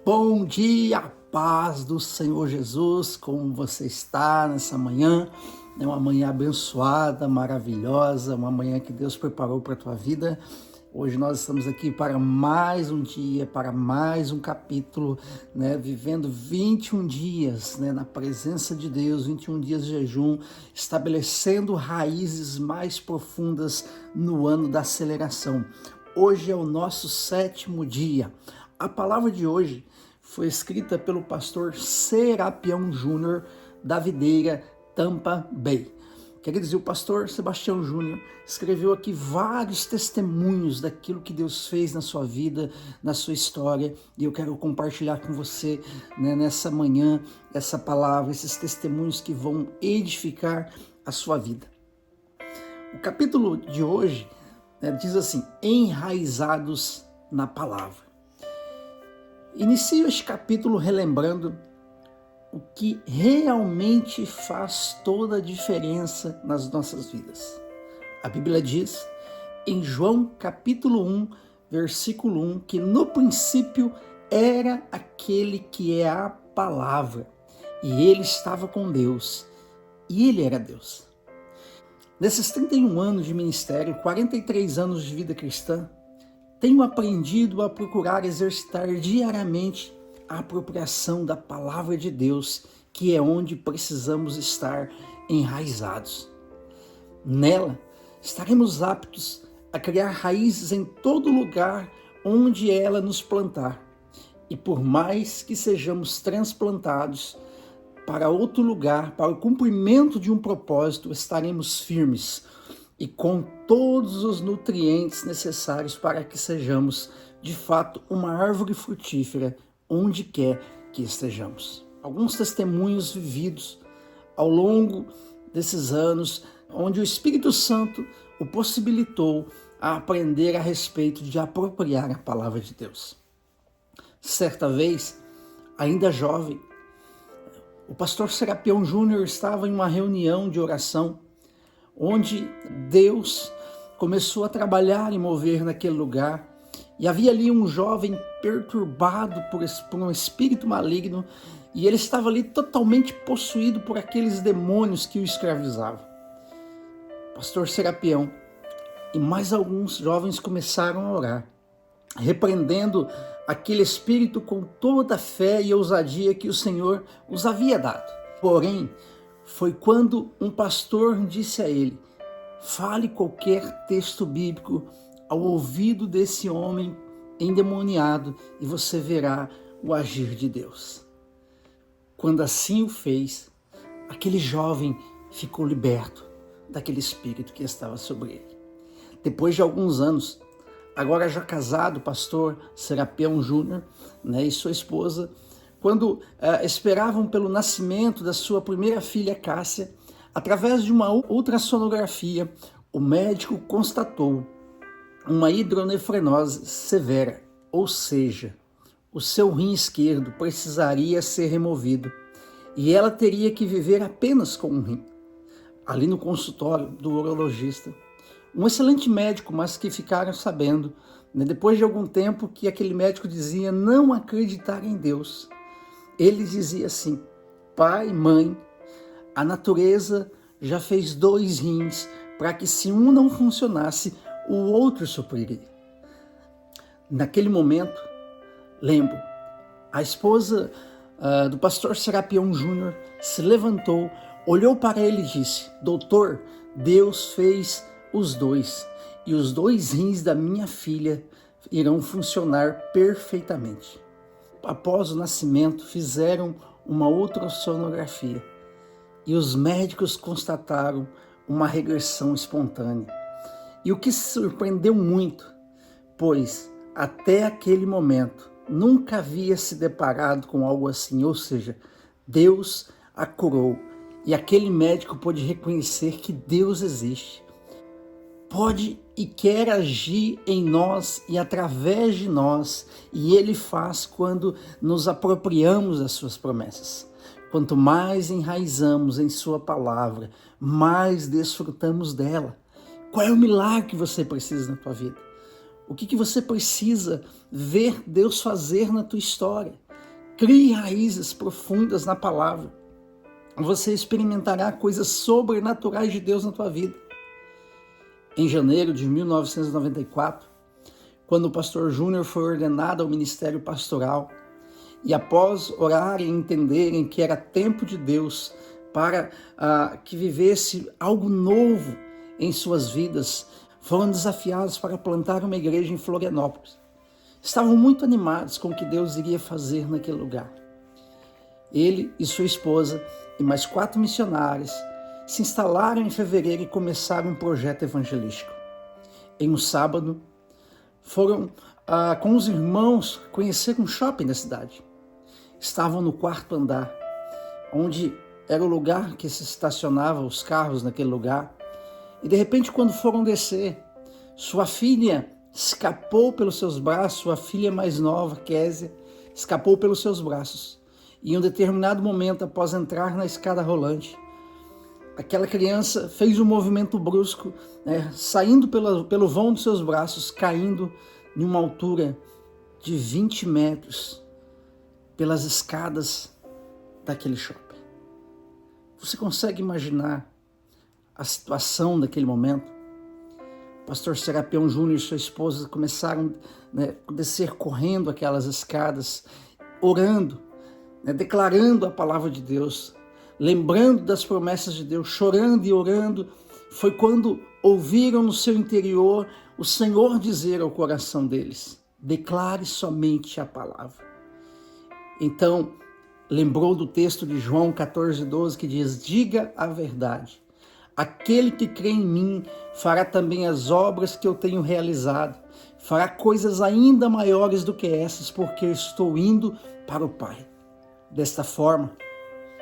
Bom dia, paz do Senhor Jesus, como você está nessa manhã? É uma manhã abençoada, maravilhosa, uma manhã que Deus preparou para a tua vida. Hoje nós estamos aqui para mais um dia, para mais um capítulo, vivendo 21 dias, na presença de Deus, 21 dias de jejum, estabelecendo raízes mais profundas no ano da aceleração. Hoje é o nosso 7º dia. A palavra de hoje foi escrita pelo pastor Serapião Júnior, da Videira, Tampa Bay. Quer dizer, o pastor Sebastião Júnior escreveu aqui vários testemunhos daquilo que Deus fez na sua vida, na sua história, e eu quero compartilhar com você, nessa manhã, essa palavra, esses testemunhos que vão edificar a sua vida. O capítulo de hoje diz assim: enraizados na palavra. Inicio este capítulo relembrando o que realmente faz toda a diferença nas nossas vidas. A Bíblia diz, em João capítulo 1, versículo 1, que no princípio era aquele que é a palavra, e ele estava com Deus, e ele era Deus. Nesses 31 anos de ministério, 43 anos de vida cristã, tenho aprendido a procurar exercitar diariamente a apropriação da palavra de Deus, que é onde precisamos estar enraizados. Nela, estaremos aptos a criar raízes em todo lugar onde ela nos plantar. E por mais que sejamos transplantados para outro lugar, para o cumprimento de um propósito, estaremos firmes e com todos os nutrientes necessários para que sejamos, de fato, uma árvore frutífera onde quer que estejamos. Alguns testemunhos vividos ao longo desses anos, onde o Espírito Santo o possibilitou a aprender a respeito de apropriar a palavra de Deus. Certa vez, ainda jovem, o pastor Serapião Júnior estava em uma reunião de oração, onde Deus começou a trabalhar e mover naquele lugar, e havia ali um jovem perturbado por um espírito maligno, e ele estava ali totalmente possuído por aqueles demônios que o escravizavam. Pastor Serapião e mais alguns jovens começaram a orar, repreendendo aquele espírito com toda a fé e ousadia que o Senhor os havia dado. Porém, foi quando um pastor disse a ele: fale qualquer texto bíblico ao ouvido desse homem endemoniado e você verá o agir de Deus. Quando assim o fez, aquele jovem ficou liberto daquele espírito que estava sobre ele. Depois de alguns anos, agora já casado, o pastor Serapião Júnior, e sua esposa, quando esperavam pelo nascimento da sua primeira filha, Cássia, através de uma ultrassonografia, o médico constatou uma hidronefrenose severa, ou seja, o seu rim esquerdo precisaria ser removido e ela teria que viver apenas com um rim. Ali no consultório do urologista, um excelente médico, mas que ficaram sabendo, depois de algum tempo, que aquele médico dizia não acreditar em Deus. Ele dizia assim: pai, mãe, a natureza já fez 2 rins para que se um não funcionasse, o outro supriria. Naquele momento, lembro, a esposa do pastor Serapião Júnior se levantou, olhou para ele e disse: doutor, Deus fez os 2 e os 2 rins da minha filha irão funcionar perfeitamente. Após o nascimento, fizeram uma ultrassonografia e os médicos constataram uma regressão espontânea. E o que surpreendeu muito, pois até aquele momento nunca havia se deparado com algo assim, ou seja, Deus a curou e aquele médico pôde reconhecer que Deus existe, pode e quer agir em nós e através de nós, e Ele faz quando nos apropriamos das suas promessas. Quanto mais enraizamos em sua palavra, mais desfrutamos dela. Qual é o milagre que você precisa na tua vida? O que você precisa ver Deus fazer na tua história? Crie raízes profundas na palavra. Você experimentará coisas sobrenaturais de Deus na tua vida. Em janeiro de 1994, quando o pastor Júnior foi ordenado ao ministério pastoral, e após orar e entenderem que era tempo de Deus para que vivesse algo novo em suas vidas, foram desafiados para plantar uma igreja em Florianópolis. Estavam muito animados com o que Deus iria fazer naquele lugar. Ele e sua esposa e mais 4 missionários se instalaram em fevereiro e começaram um projeto evangelístico. Em um sábado, foram com os irmãos conhecer um shopping da cidade. Estavam no 4º andar, onde era o lugar que se estacionavam os carros naquele lugar. E de repente, quando foram descer, sua filha escapou pelos seus braços, sua filha mais nova, Késia, escapou pelos seus braços. E em um determinado momento, após entrar na escada rolante, aquela criança fez um movimento brusco, saindo pelo vão dos seus braços, caindo em uma altura de 20 metros pelas escadas daquele shopping. Você consegue imaginar a situação daquele momento? O pastor Serapião Júnior e sua esposa começaram a descer correndo aquelas escadas, orando, declarando a palavra de Deus, lembrando das promessas de Deus, chorando e orando. Foi quando ouviram no seu interior o Senhor dizer ao coração deles: declare somente a palavra. Então, lembrou do texto de João 14:12 que diz: diga a verdade. Aquele que crê em mim fará também as obras que eu tenho realizado, fará coisas ainda maiores do que essas, porque eu estou indo para o Pai. Desta forma,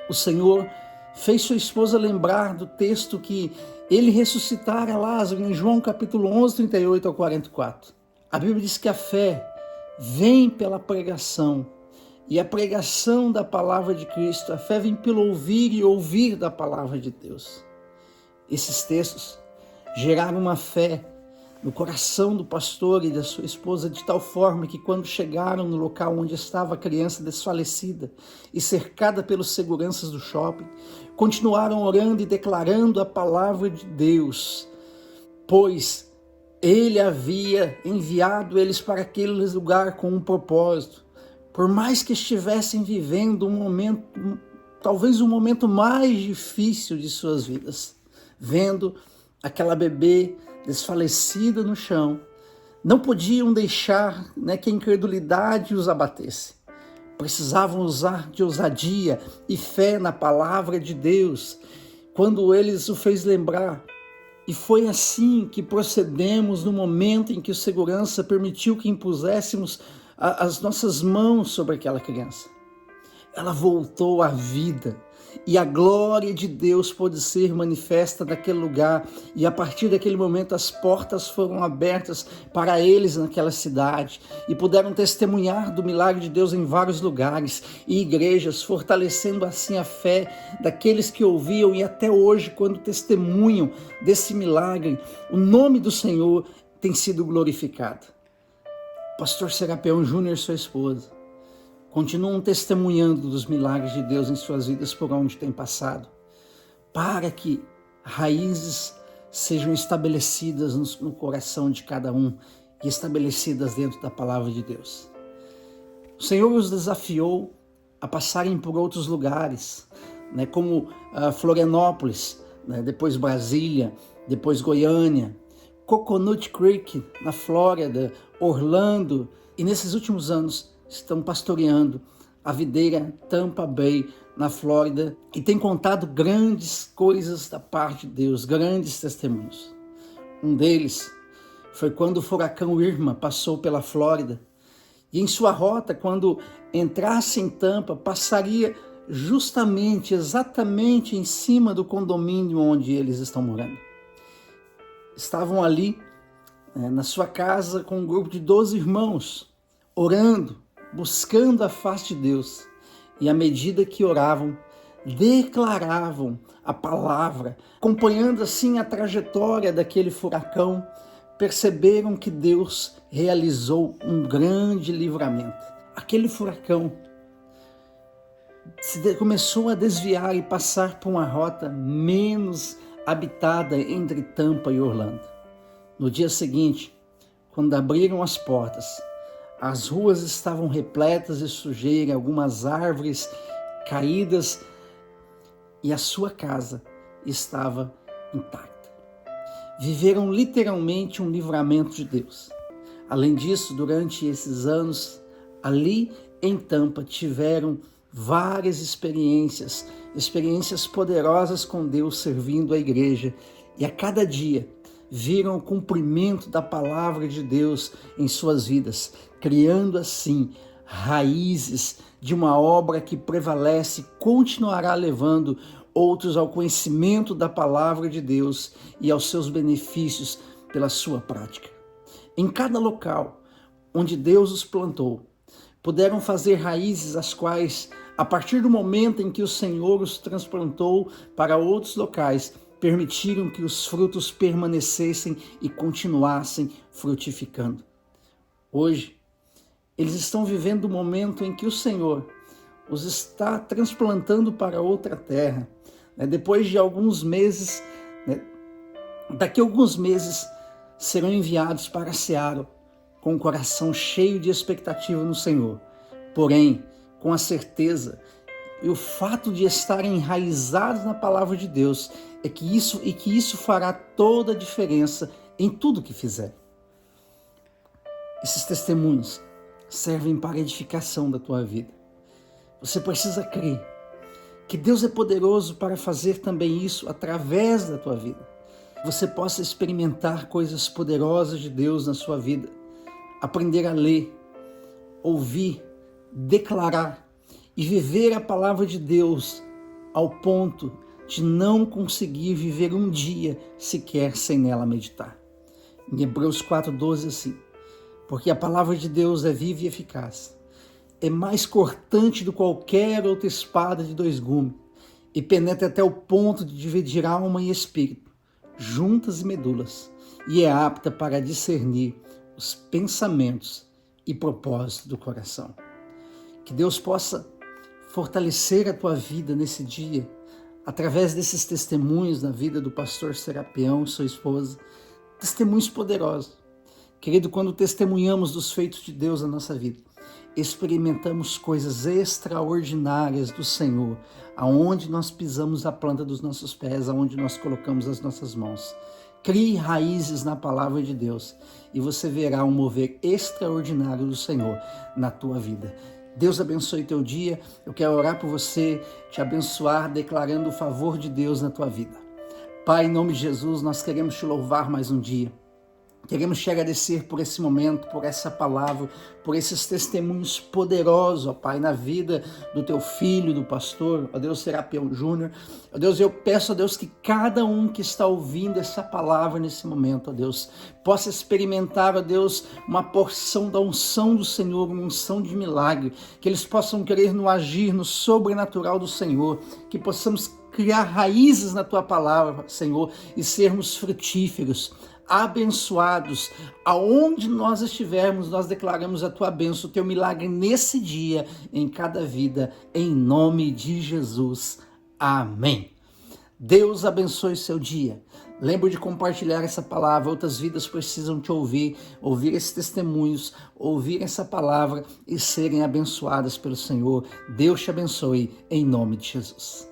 o Senhor fez sua esposa lembrar do texto que ele ressuscitara Lázaro em João capítulo 11, 38 ao 44. A Bíblia diz que a fé vem pela pregação, e a pregação da palavra de Cristo, a fé vem pelo ouvir e ouvir da palavra de Deus. Esses textos geraram uma fé no coração do pastor e da sua esposa, de tal forma que quando chegaram no local onde estava a criança desfalecida e cercada pelos seguranças do shopping, continuaram orando e declarando a palavra de Deus, pois ele havia enviado eles para aquele lugar com um propósito. Por mais que estivessem vivendo um momento, talvez o momento mais difícil de suas vidas, vendo aquela bebê desfalecida no chão, não podiam deixar que a incredulidade os abatesse. Precisavam usar de ousadia e fé na palavra de Deus, quando eles o fez lembrar. E foi assim que procedemos no momento em que o segurança permitiu que impuséssemos as nossas mãos sobre aquela criança. Ela voltou à vida. E a glória de Deus pôde ser manifesta naquele lugar. E a partir daquele momento as portas foram abertas para eles naquela cidade. E puderam testemunhar do milagre de Deus em vários lugares e igrejas, fortalecendo assim a fé daqueles que ouviam. E até hoje, quando testemunham desse milagre, o nome do Senhor tem sido glorificado. Pastor Serapião Júnior e sua esposa continuam testemunhando dos milagres de Deus em suas vidas por onde têm passado, para que raízes sejam estabelecidas no coração de cada um e estabelecidas dentro da palavra de Deus. O Senhor os desafiou a passarem por outros lugares, como Florianópolis, depois Brasília, depois Goiânia, Coconut Creek, na Flórida, Orlando, e nesses últimos anos estão pastoreando a videira Tampa Bay, na Flórida, e tem contado grandes coisas da parte de Deus, grandes testemunhos. Um deles foi quando o furacão Irma passou pela Flórida, e em sua rota, quando entrasse em Tampa, passaria exatamente em cima do condomínio onde eles estão morando. Estavam ali, na sua casa, com um grupo de 12 irmãos, orando, buscando a face de Deus. E à medida que oravam, declaravam a palavra, acompanhando assim a trajetória daquele furacão, perceberam que Deus realizou um grande livramento. Aquele furacão começou a desviar e passar por uma rota menos habitada entre Tampa e Orlando. No dia seguinte, quando abriram as portas, as ruas estavam repletas de sujeira, algumas árvores caídas e a sua casa estava intacta. Viveram literalmente um livramento de Deus. Além disso, durante esses anos, ali em Tampa, tiveram várias experiências poderosas com Deus servindo a igreja. E a cada dia viram o cumprimento da palavra de Deus em suas vidas, criando assim raízes de uma obra que prevalece e continuará levando outros ao conhecimento da palavra de Deus e aos seus benefícios pela sua prática. Em cada local onde Deus os plantou, puderam fazer raízes as quais, a partir do momento em que o Senhor os transplantou para outros locais, permitiram que os frutos permanecessem e continuassem frutificando. Hoje, eles estão vivendo o momento em que o Senhor os está transplantando para outra terra. Depois de alguns meses, daqui a alguns meses, serão enviados para Seattle com o coração cheio de expectativa no Senhor. Porém, com a certeza e o fato de estarem enraizados na palavra de Deus, que isso fará toda a diferença em tudo que fizer. Esses testemunhos servem para a edificação da tua vida. Você precisa crer que Deus é poderoso para fazer também isso através da tua vida. Você possa experimentar coisas poderosas de Deus na sua vida, aprender a ler, ouvir, declarar e viver a palavra de Deus ao ponto de não conseguir viver um dia sequer sem nela meditar. Em Hebreus 4:12 assim, porque a palavra de Deus é viva e eficaz, é mais cortante do que qualquer outra espada de dois gumes e penetra até o ponto de dividir alma e espírito, juntas e medulas, e é apta para discernir os pensamentos e propósitos do coração. Que Deus possa fortalecer a tua vida nesse dia, através desses testemunhos na vida do pastor Serapião e sua esposa, testemunhos poderosos. Querido, quando testemunhamos dos feitos de Deus na nossa vida, experimentamos coisas extraordinárias do Senhor, aonde nós pisamos a planta dos nossos pés, aonde nós colocamos as nossas mãos. Crie raízes na palavra de Deus e você verá um mover extraordinário do Senhor na tua vida. Deus abençoe teu dia. Eu quero orar por você, te abençoar, declarando o favor de Deus na tua vida. Pai, em nome de Jesus, nós queremos te louvar mais um dia. Queremos te agradecer por esse momento, por essa palavra, por esses testemunhos poderosos, ó Pai, na vida do teu filho, do pastor, ó Deus, Serapião Júnior. Ó Deus, eu peço, ó Deus, que cada um que está ouvindo essa palavra nesse momento, ó Deus, possa experimentar, ó Deus, uma porção da unção do Senhor, uma unção de milagre, que eles possam crer no agir, no sobrenatural do Senhor, que possamos criar raízes na tua palavra, Senhor, e sermos frutíferos, abençoados. Aonde nós estivermos, nós declaramos a tua bênção, o teu milagre nesse dia, em cada vida, em nome de Jesus. Amém. Deus abençoe seu dia. Lembre de compartilhar essa palavra, outras vidas precisam te ouvir esses testemunhos, ouvir essa palavra e serem abençoadas pelo Senhor. Deus te abençoe, em nome de Jesus.